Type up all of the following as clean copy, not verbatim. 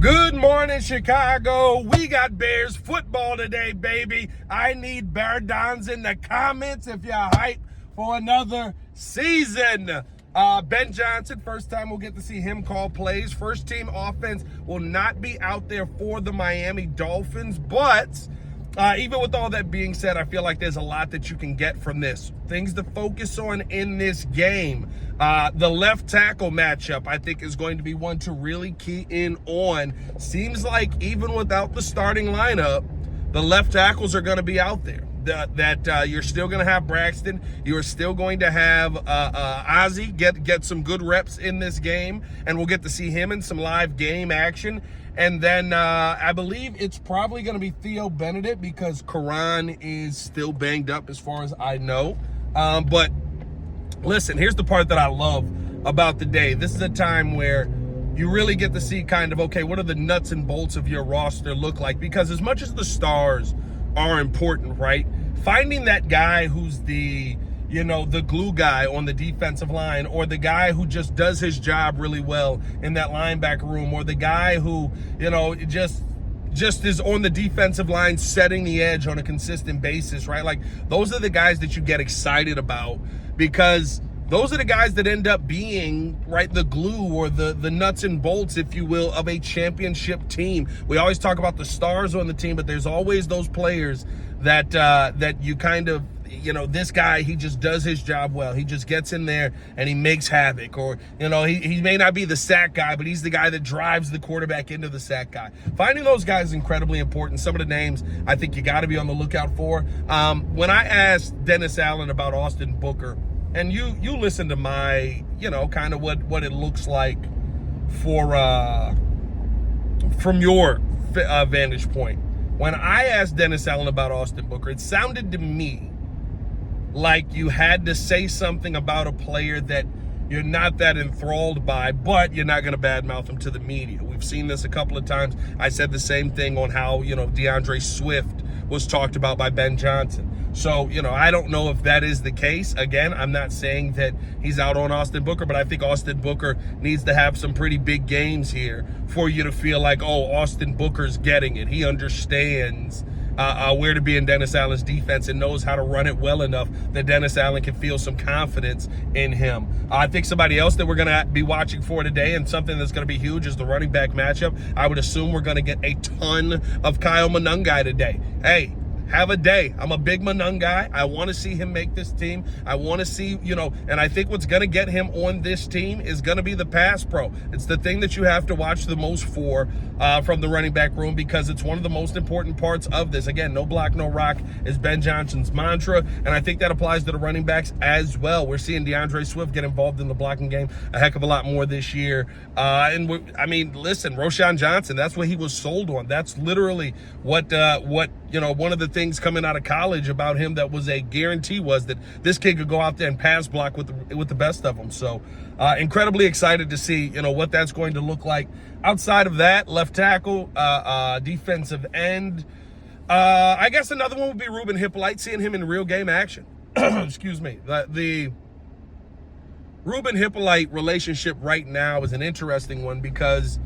Good morning, Chicago. We got Bears football today, baby. I need Bear Dons in the comments if you're hyped for another season. Ben Johnson, first time we'll get to see him call plays. First team offense will not be out there for the Miami Dolphins, but even with all that being said, I feel like there's a lot that you can get from this. Things to focus on in this game. The left tackle matchup, I think, is going to be one to really key in on. Seems like even without the starting lineup, the left tackles are going to be out there. You're still going to have Braxton. You're still going to have Ozzie get some good reps in this game, and we'll get to see him in some live game action. And then I believe it's probably going to be Theo Benedict because Karan is still banged up as far as I know. But listen, here's the part that I love about the day. This is a time where you really get to see kind of, okay, what are the nuts and bolts of your roster look like? Because as much as the stars are important, right? Finding that guy who's the glue guy on the defensive line, or the guy who just does his job really well in that linebacker room, or the guy who, just is on the defensive line setting the edge on a consistent basis, right? Like, those are the guys that you get excited about, because those are the guys that end up being, right, the glue or the nuts and bolts, if you will, of a championship team. We always talk about the stars on the team, but there's always those players that you kind of, this guy, he just does his job well. He just gets in there and he makes havoc. Or, he may not be the sack guy, but he's the guy that drives the quarterback into the sack guy. Finding those guys is incredibly important. Some of the names I think you got to be on the lookout for. When I asked Dennis Allen about Austin Booker, and you listen to my, kind of what it looks like from your vantage point. When I asked Dennis Allen about Austin Booker, it sounded to me like you had to say something about a player that you're not that enthralled by, but you're not going to badmouth him to the media. We've seen this a couple of times. I said the same thing on how, DeAndre Swift was talked about by Ben Johnson. So, I don't know if that is the case. Again, I'm not saying that he's out on Austin Booker, but I think Austin Booker needs to have some pretty big games here for you to feel like, oh, Austin Booker's getting it. He understands where to be in Dennis Allen's defense and knows how to run it well enough that Dennis Allen can feel some confidence in him. I think somebody else that we're going to be watching for today, and something that's going to be huge, is the running back matchup. I would assume we're going to get a ton of Kyle Monangai today. Hey, have a day. I'm a big Manung guy. I want to see him make this team. I want to see, and I think what's going to get him on this team is going to be the pass pro. It's the thing that you have to watch the most for from the running back room, because it's one of the most important parts of this. Again, no block, no rock is Ben Johnson's mantra, and I think that applies to the running backs as well. We're seeing DeAndre Swift get involved in the blocking game a heck of a lot more this year. Listen, Roschon Johnson, that's what he was sold on. That's literally what one of the things coming out of college about him that was a guarantee was that this kid could go out there and pass block with the best of them. So incredibly excited to see, what that's going to look like. Outside of that, left tackle, defensive end. I guess another one would be Ruben Hippolyte, seeing him in real game action. Excuse me. The Ruben Hippolyte relationship right now is an interesting one, because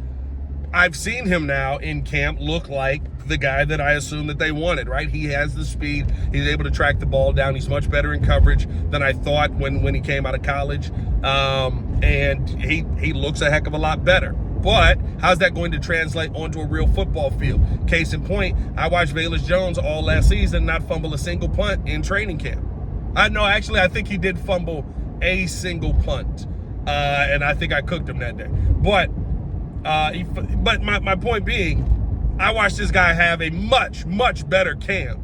I've seen him now in camp look like the guy that I assumed that they wanted, right? He has the speed. He's able to track the ball down. He's much better in coverage than I thought when he came out of college. And he looks a heck of a lot better. But how's that going to translate onto a real football field? Case in point, I watched Velus Jones all last season not fumble a single punt in training camp. I think he did fumble a single punt. And I think I cooked him that day. But my point being, I watched this guy have a much, much better camp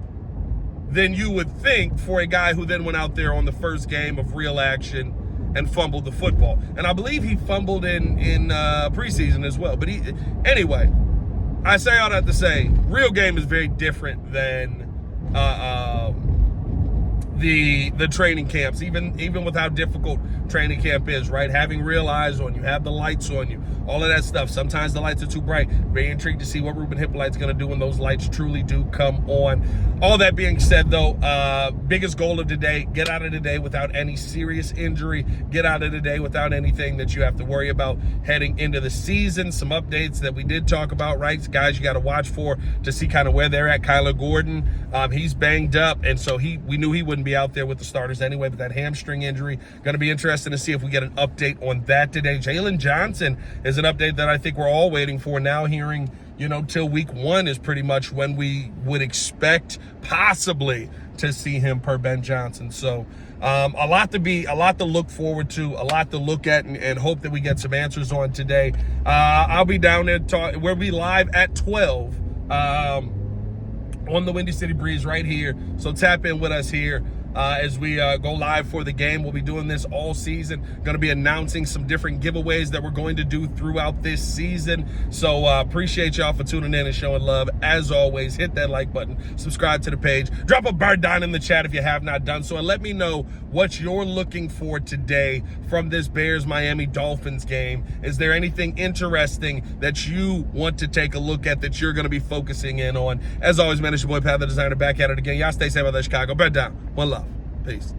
than you would think for a guy who then went out there on the first game of real action and fumbled the football. And I believe he fumbled in preseason as well. But anyway, I say all that to say, real game is very different than the training camps, even with how difficult training camp is, right? Having real eyes on you, have the lights on you, all of that stuff. Sometimes the lights are too bright. Very intrigued to see what Ruben Hippolyte's going to do when those lights truly do come on. All that being said, though, biggest goal of today, get out of today without any serious injury. Get out of today without anything that you have to worry about heading into the season. Some updates that we did talk about, right? Guys you got to watch for to see kind of where they're at. Kyler Gordon, he's banged up, and so we knew he wouldn't be out there with the starters anyway, but that hamstring injury, going to be interesting to see if we get an update on that today. Jalen Johnson is an update that I think we're all waiting for now, hearing, till week 1 is pretty much when we would expect possibly to see him per Ben Johnson. So a lot to look forward to, a lot to look at, and hope that we get some answers on today. I'll be down there, we'll be live at 12 on the Windy City Breeze right here. So tap in with us here as we go live for the game. We'll be doing this all season. Going to be announcing some different giveaways that we're going to do throughout this season. So appreciate y'all for tuning in and showing love. As always, hit that like button, subscribe to the page, drop a bird down in the chat if you have not done so, and let me know what you're looking for today from this Bears-Miami Dolphins game. Is there anything interesting that you want to take a look at that you're going to be focusing in on? As always, man, it's your boy Pat the Designer, back at it again. Y'all stay safe out there, Chicago. Bird down. One love. Peace.